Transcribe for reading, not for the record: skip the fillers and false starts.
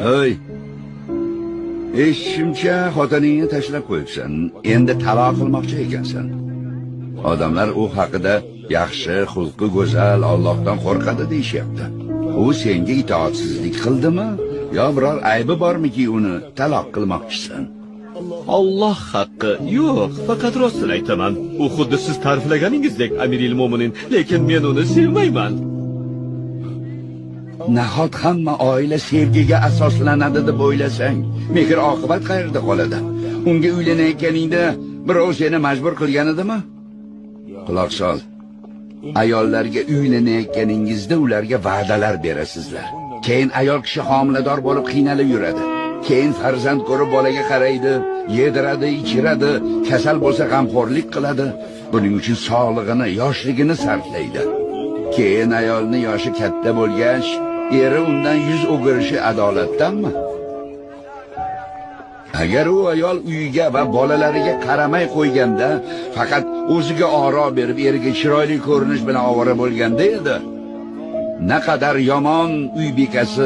Hey, eshitishimcha xotiningni tashlab qo'yibsan, endi taloq qilmoqchi ekansan. Odamlar u haqida yaxshi, xulqi go'zal, Allohdan qo'rqadi deyishyapti. U senga itoatsizlik qildimi? Yo biror aybi bormiki uni taloq qilmoqchisan? Alloh haqqi, yo'q, faqat rostini aytaman. U xuddi siz ta'riflaganingizdek Amiril Mo'minin, lekin men uni sevmayman. Nahot hamma oila sevgiga asoslanadi deb o'ylasang, mehr oqibat qayerda qoladi? Unga uylanayotganingda birov seni majbur qilgan edimi? Quloq sol. Ayollarga uylanayotganingizda ularga va'dalar berasizlar. Keyin ayol kishi homilador bo'lib qiynalib yuradi. Keyin farzand ko'rib bolaga qaraydi, yediradi, ichiradi, kasal bo'lsa g'amxo'rlik qiladi. Buning uchun sog'lig'ini, yoshligini sarflaydi. Keyin ayolni yoshi katta bo'lgach, eri undan yuz o'girishi adolatdanmi? Agar u ayol uyiga va bolalariga qaramay qo'yganda, faqat o'ziga oro berib, eriga chiroyli ko'rinish bilan ovora bo'lganda edi, naqadar yomon uy bekasi